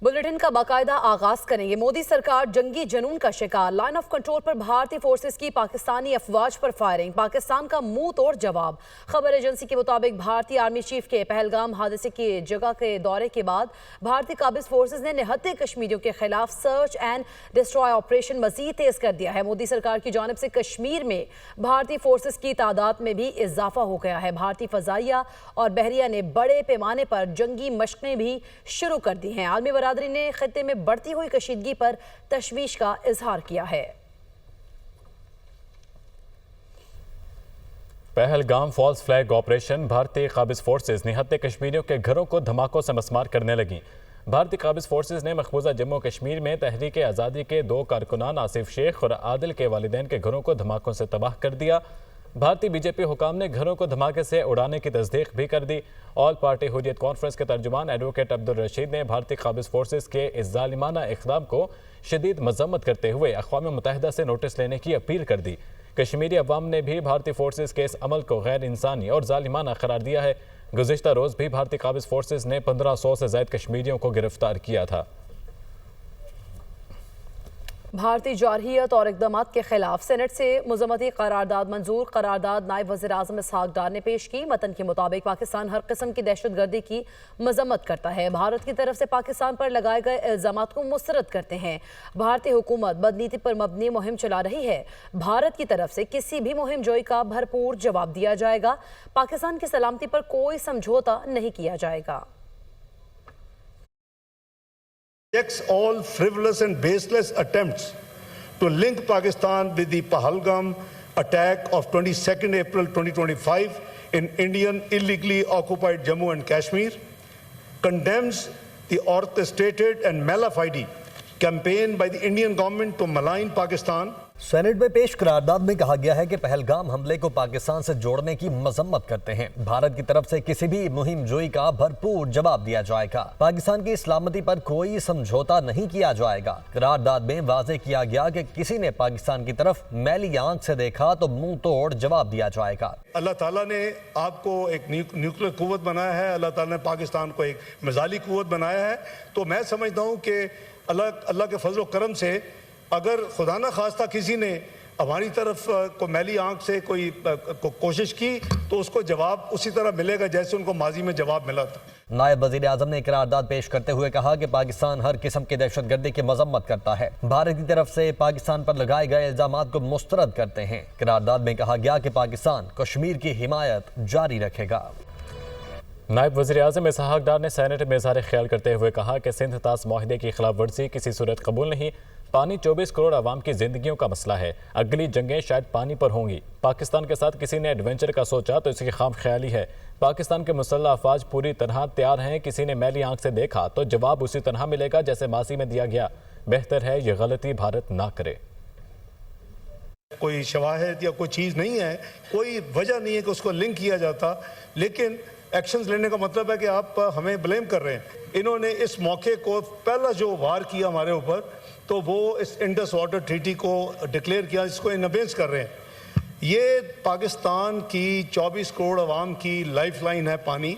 Bulletin का बाकायदा आगाज करेंगे। मोदी सरकार जंगी जनून का शिकार, लाइन ऑफ कंट्रोल पर भारतीय फोर्सेस की पाकिस्तानी अफवाज पर फायरिंग, पाकिस्तान का मुंह तोड़ जवाब। खबर एजेंसी के मुताबिक भारतीय आर्मी चीफ के पहलगाम हादसे की जगह के दौरे के बाद भारतीय काबिज फोर्सेस ने निहत्थे कश्मीरियों के खिलाफ सर्च एंड डिस्ट्रॉय ऑपरेशन मजीद तेज कर दिया है। मोदी सरकार की जानिब से कश्मीर में भारतीय फोर्सेस की तादाद में भी इजाफा हो गया है। भारतीय फजाइया और बहरिया ने बड़े पैमाने पर जंगी मशकें भी शुरू कर दी हैं। आलमी बरादरी ने खित्ते में बढ़ती हुई कशीदगी पर तशवीश का इजहार किया है। पहलगाम फॉल्स फ्लैग ऑपरेशन, भारतीय काबिज फोर्सेस निहत्थे कश्मीरियों के घरों को धमाकों से मसमार करने लगी। भारतीय काबिज फोर्सेस ने मकबूजा जम्मू कश्मीर में तहरीक आज़ादी के 2 कारकुनान आसिफ शेख और आदिल के वालिदैन के घरों को धमाकों से तबाह कर दिया। भारतीय बीजेपी हुकाम ने घरों को धमाके से उड़ाने की तस्दीक भी कर दी। ऑल पार्टी हुर्रियत कॉन्फ्रेंस के तर्जुमान एडवोकेट अब्दुल रशीद ने भारतीय काबिज फोर्सेस के इस जालिमाना इक़दाम को शदीद मजम्मत करते हुए अक़वाम मुत्तहिदा से नोटिस लेने की अपील कर दी। कश्मीरी अवाम ने भी भारतीय फोर्सेस के इस अमल को गैर इंसानी और जालिमाना करार दिया है। गुज़िश्ता रोज़ भी भारतीय काबिज फोर्सेस ने 1500 से ज़ायद कश्मीरियों को गिरफ्तार किया था। भारतीय जारहियत और इक़दामात के खिलाफ सेनेट से मज़म्मती करारदाद मंजूर। करारदाद नायब वज़ीर आज़म इसहाक़ डार ने पेश की। मतन के मुताबिक पाकिस्तान हर किस्म की दहशतगर्दी की मज़म्मत करता है। भारत की तरफ से पाकिस्तान पर लगाए गए इल्ज़ामात को मुस्तरद करते हैं। भारतीय हुकूमत बदनीति पर मबनी मुहिम चला रही है। भारत की तरफ से किसी भी मुहिम जोई का भरपूर जवाब दिया जाएगा। पाकिस्तान की सलामती पर कोई समझौता नहीं किया जाएगा। Rejects all frivolous and baseless attempts to link Pakistan with the Pahalgam attack of 22nd April 2025 in Indian illegally occupied Jammu and Kashmir, condemns the orchestrated and malafide campaign by the Indian government to malign Pakistan. Senate में पेश करारदाद में कहा गया है कि पहलगाम हमले को पाकिस्तान से जोड़ने की मजम्मत करते हैं। भारत की तरफ से किसी भी मुहिम जोई का भरपूर जवाब दिया जाएगा। पाकिस्तान की सलामती पर कोई समझौता नहीं किया जाएगा। करारदाद में वाज़ेह किया गया कि किसी ने पाकिस्तान की तरफ मैली आंख से देखा तो मुंह तोड़ जवाब दिया जाएगा। अल्लाह ताला ने आपको एक न्यूक्लियर कुव्वत बनाया है, अल्लाह ताला ने पाकिस्तान को एक मिसाइली कुव्वत बनाया है। तो मैं समझता हूँ कि अल्लाह के फजल करम से अगर खुदा न खास्ता किसी ने हमारी तरफ को मैली आंख से कोई कोशिश की तो उसको जवाब उसी तरह मिलेगा जैसे उनको माजी में जवाब मिला था। नायब वज़ीर आज़म ने करारदाद पेश करते हुए कहा कि पाकिस्तान हर किस्म की दहशतगर्दी की मजम्मत करता है। भारत की तरफ से पाकिस्तान पर लगाए गए इल्जामात को मुस्तरद करते हैं। करारदाद में कहा गया कि पाकिस्तान कश्मीर की हिमायत जारी रखेगा। नायब वज़ीर आज़म इसहाक़ डार ने सेनेट में इज़हार ख्याल करते हुए कहा कि सिंध तास माहिदे की खिलाफ वर्जी किसी सूरत कबूल नहीं। पानी 24 करोड़ आवाम की जिंदगियों का मसला है। अगली जंगें शायद पानी पर होंगी। पाकिस्तान के साथ किसी ने एडवेंचर का सोचा तो इसकी खाम ख्याली है। पाकिस्तान के मुसल्लह अफवाज पूरी तरह तैयार हैं। किसी ने मैली आंख से देखा तो जवाब उसी तरह मिलेगा जैसे माजी में दिया गया। बेहतर है ये गलती भारत ना करे। कोई शवाहिद या कोई चीज़ नहीं है, कोई वजह नहीं है कि उसको लिंक किया जाता, लेकिन एक्शंस लेने का मतलब है कि आप हमें ब्लेम कर रहे हैं। इन्होंने इस मौके को पहला जो वार किया हमारे ऊपर तो वो इस इंडस वाटर ट्रीटी को डिक्लेयर किया, जिसको इनअबेंस कर रहे हैं। ये पाकिस्तान की 24 करोड़ आवाम की लाइफ लाइन है पानी,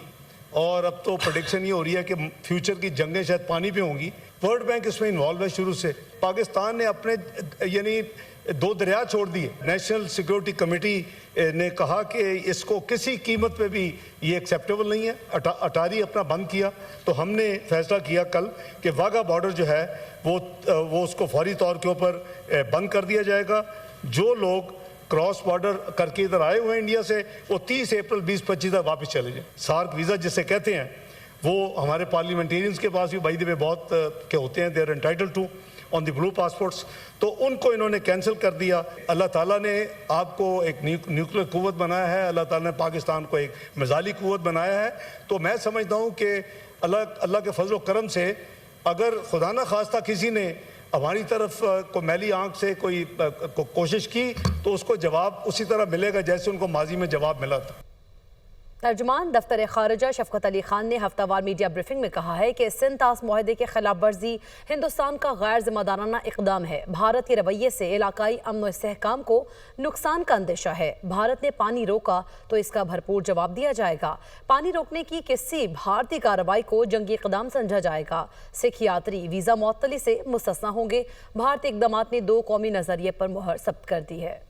और अब तो प्रेडिक्शन ये हो रही है कि फ्यूचर की जंगें शायद पानी पे होंगी। वर्ल्ड बैंक इसमें इन्वॉल्व है शुरू से। पाकिस्तान ने अपने यानी 2 दरिया छोड़ दिए। नेशनल सिक्योरिटी कमेटी ने कहा कि इसको किसी कीमत पे भी ये एक्सेप्टेबल नहीं है। अटारी अपना बंद किया तो हमने फैसला किया कल कि वाघा बॉर्डर जो है वो उसको फौरी तौर के ऊपर बंद कर दिया जाएगा। जो लोग क्रॉस बॉर्डर करके इधर आए हुए हैं इंडिया से, वो 30 अप्रैल 2025 तक वापस चले जाए। सार्क वीज़ा जिसे कहते हैं वो हमारे पार्लियामेंटेरियंस के पास भी बाई द वे बहुत के होते हैं, they are entitled to own the blue passports, तो उनको इन्होंने कैंसिल कर दिया। अल्लाह ताला ने आपको एक न्यूक्लियर कुव्वत बनाया है, अल्लाह ताला ने पाकिस्तान को एक मिसाइली कुव्वत बनाया है। तो मैं समझता हूँ कि अल्लाह के फजल करम से अगर खुदा न खास्ता किसी ने हमारी तरफ को मैली आंख से कोई कोशिश की तो उसको जवाब उसी तरह मिलेगा जैसे उनको माजी में जवाब मिला था। तर्जुमान दफ्तर खारजा शफकत अली खान ने हफ्तावार मीडिया ब्रीफिंग में कहा है कि सिंध तास मुआहदे के खिलाफ वर्जी हिंदुस्तान का गैर जिम्मेदाराना इकदाम है। भारत के रवैये से इलाकाई अमन व इस्तेहकाम को नुकसान का अंदेशा है। भारत ने पानी रोका तो इसका भरपूर जवाब दिया जाएगा। पानी रोकने की किसी भारतीय कार्रवाई को जंगी इकदाम समझा जाएगा। सिख यात्री वीज़ा मुअत्तली से मुस्तस्ना होंगे। भारतीय इकदामात ने 2 कौमी नजरिए पर मुहर सब्त कर दी है।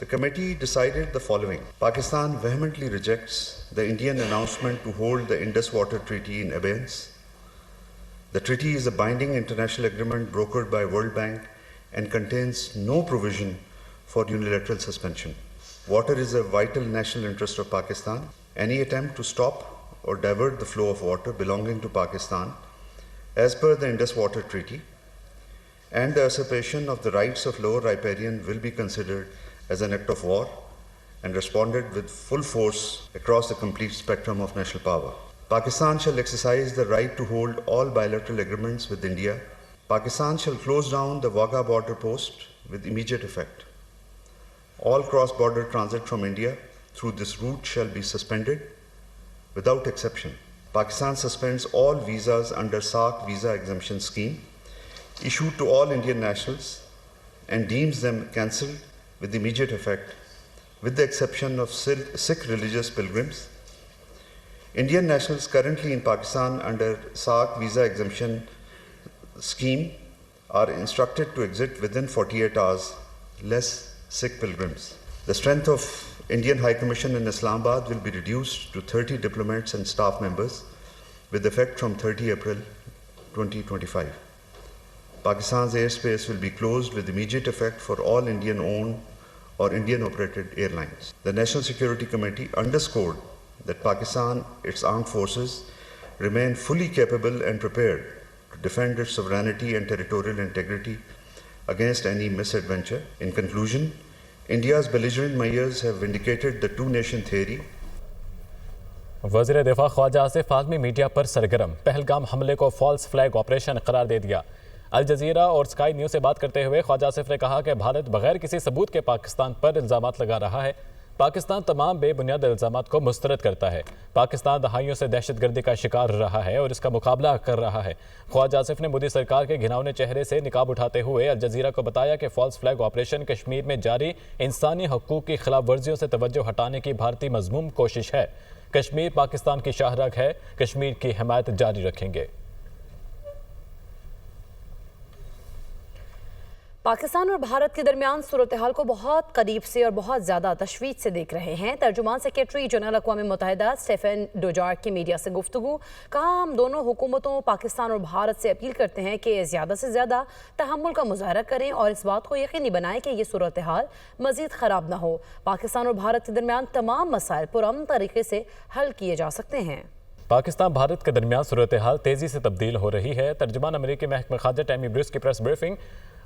The committee decided the following. Pakistan vehemently rejects the Indian announcement to hold the Indus Water Treaty in abeyance. The treaty is a binding international agreement brokered by World Bank and contains no provision for unilateral suspension. Water is a vital national interest of Pakistan. Any attempt to stop or divert the flow of water belonging to Pakistan as per the Indus Water Treaty and the usurpation of the rights of lower riparian will be considered as an act of war and responded with full force across the complete spectrum of national power. Pakistan shall exercise the right to hold all bilateral agreements with India. Pakistan shall close down the Wagah border post with immediate effect. All cross-border transit from India through this route shall be suspended without exception. Pakistan suspends all visas under SAARC visa exemption scheme issued to all Indian nationals and deems them cancelled with immediate effect, with the exception of Sikh religious pilgrims. Indian nationals currently in Pakistan under SAARC visa exemption scheme are instructed to exit within 48 hours, less Sikh pilgrims. The strength of Indian High Commission in Islamabad will be reduced to 30 diplomats and staff members with effect from 30 April 2025. Pakistan's airspace will be closed with immediate effect for all Indian-owned or Indian-operated airlines. The National Security Committee underscored that Pakistan, its armed forces, remain fully capable and prepared to defend its sovereignty and territorial integrity against any misadventure. In conclusion, India's belligerent measures have vindicated the two-nation theory. वज़ीर दिफा Khwaja Asif Azmi media पर सरगर्म, पहलगाम हमले को false flag operation करार दे दिया। Al Jazeera और sky news से बात करते हुए ख्वाजा आसिफ ने कहा कि भारत बगैर किसी सबूत के पाकिस्तान पर इल्ज़ामात लगा रहा है। पाकिस्तान तमाम बेबुनियाद इल्ज़ामात को मुस्तरद करता है। पाकिस्तान दहाइयों से दहशतगर्दी का शिकार रहा है और इसका मुकाबला कर रहा है। ख्वाजा आसिफ ने मोदी सरकार के घिनौने चेहरे से निकाब उठाते हुए अल जज़ीरा को बताया कि फॉल्स फ्लैग ऑपरेशन कश्मीर में जारी इंसानी हकूक़ की खिलाफ वर्जियों से तवज्जो हटाने की भारतीय मज़मूम कोशिश है। कश्मीर पाकिस्तान की शाहराग है, कश्मीर की हिमायत जारी रखेंगे। पाकिस्तान और भारत के दरमियान सूरत हाल को बहुत करीब से और बहुत ज़्यादा तशवीश से देख रहे हैं। तर्जुमान सेक्रेटरी जनरल अक़वाम मुत्तहिदा स्टेफन डुजार्ट की मीडिया से गुफ्तगू। कहा, हम दोनों हुकूमतों पाकिस्तान और भारत से अपील करते हैं कि ज़्यादा से ज़्यादा तहम्मुल का मुज़ाहरा करें और इस बात को यकीनी बनाएं कि ये सूरत हाल मज़ीद ख़राब ना हो। पाकिस्तान और भारत के दरमियान तमाम मसाइल पुरअमन तरीके से हल किए जा सकते हैं। पाकिस्तान भारत के दरमियान सूरत हाल तेज़ी से तब्दील हो रही है। तर्जुमान अमरीकी महकमा ख़ारजा टैमी ब्रूस की प्रेस ब्रीफिंग।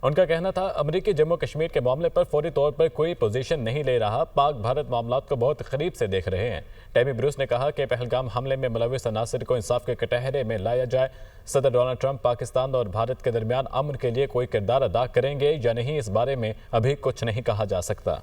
उनका कहना था, अमरीकी जम्मू कश्मीर के मामले पर फौरी तौर पर कोई पोजीशन नहीं ले रहा। पाक भारत मामलात को बहुत करीब से देख रहे हैं। टैमी ब्रूस ने कहा कि पहलगाम हमले में मुलविस अनासर को इंसाफ के कटहरे में लाया जाए। सदर डोनाल्ड ट्रंप पाकिस्तान और भारत के दरमियान अमन के लिए कोई किरदार अदा करेंगे या नहीं, इस बारे में अभी कुछ नहीं कहा जा सकता।